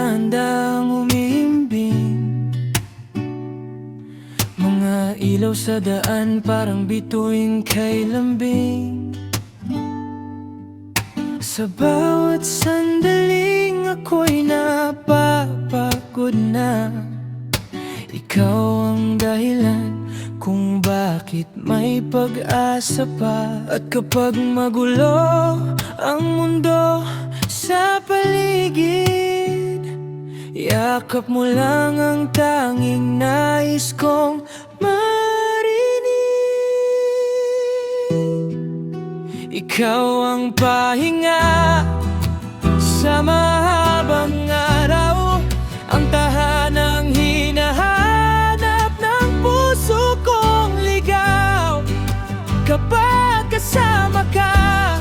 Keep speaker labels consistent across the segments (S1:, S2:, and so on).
S1: handang umiimbing. Mga ilaw sa daan parang bituin kay lambing. Sa bawat sandaling ako'y napapagod na. Ikaw ang dahilan kung bakit may pag-asa pa. At kapag magulo ang mundo sa paligid, yakap mo lang ang tanging nais kong marinig. Ikaw ang pahinga sa mahabang araw, ang tahanang hinahanap ng puso kong ligaw. Kapag kasama ka,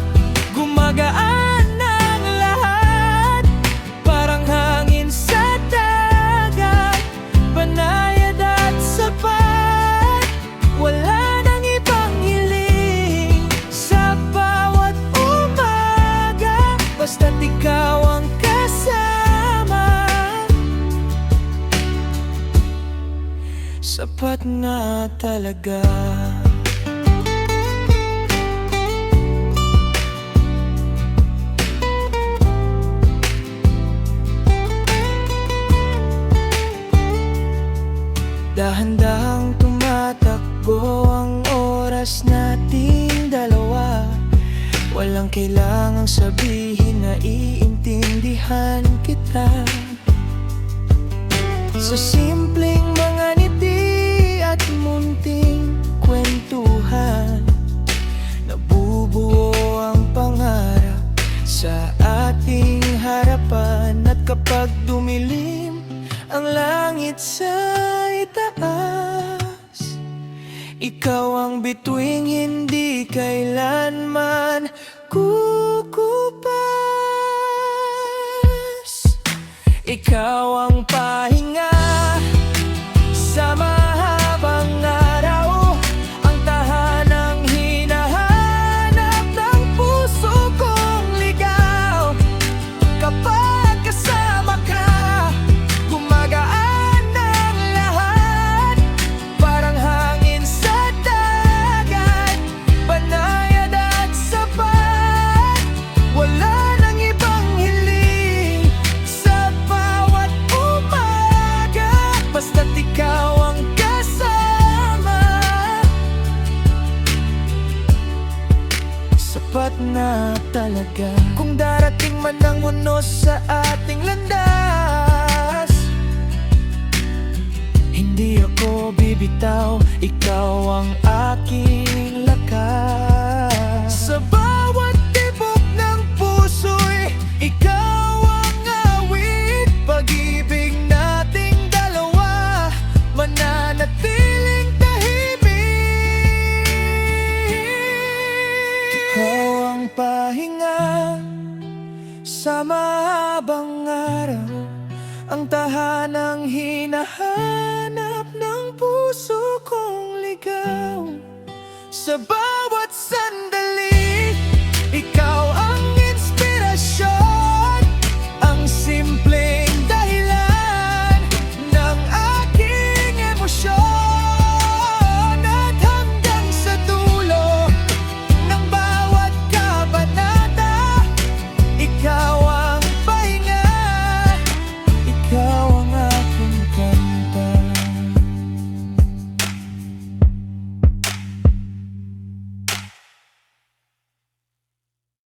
S1: gumagaan ang lahat, parang hangin sa dagat, banayad at sapat. Wala nang ibang hiling sa bawat umaga, basta't ikaw ang kasama. Sapat na talaga. Dahan-dahang tumatakbo ang oras nating dalawa. Walang kailangang sabihin na iintindihan kita. Sa simpleng mga ngiti at munting kwentuhan, nabubuo ang pangarap sa ating harapan. At kapag dumilim ang langit sa itaas, ikaw ang bituing hindi kailanman kukupas. Ikaw ang pahinga sa mahabang araw, ang tahanang hinahanap ng puso kong ligaw. Kapag kasama ka, gumagaan ang lahat, parang hangin sa dagat, banayad at sapat. Wala nang ibang hiling sa bawat umaga, basta't ikaw ang kasama. Sapat na talaga. Kung darating man ang unos sa ating landas, hindi ako bibitaw, ikaw ang aking lakas. Sa bawat tibok ng puso'y ikaw ang awit. Pag-ibig nating dalawa mananatiling tahimik. Ikaw ang pahinga sa mahabang araw, ang tahanang hinahanap ng puso kong ligaw. Sa bawat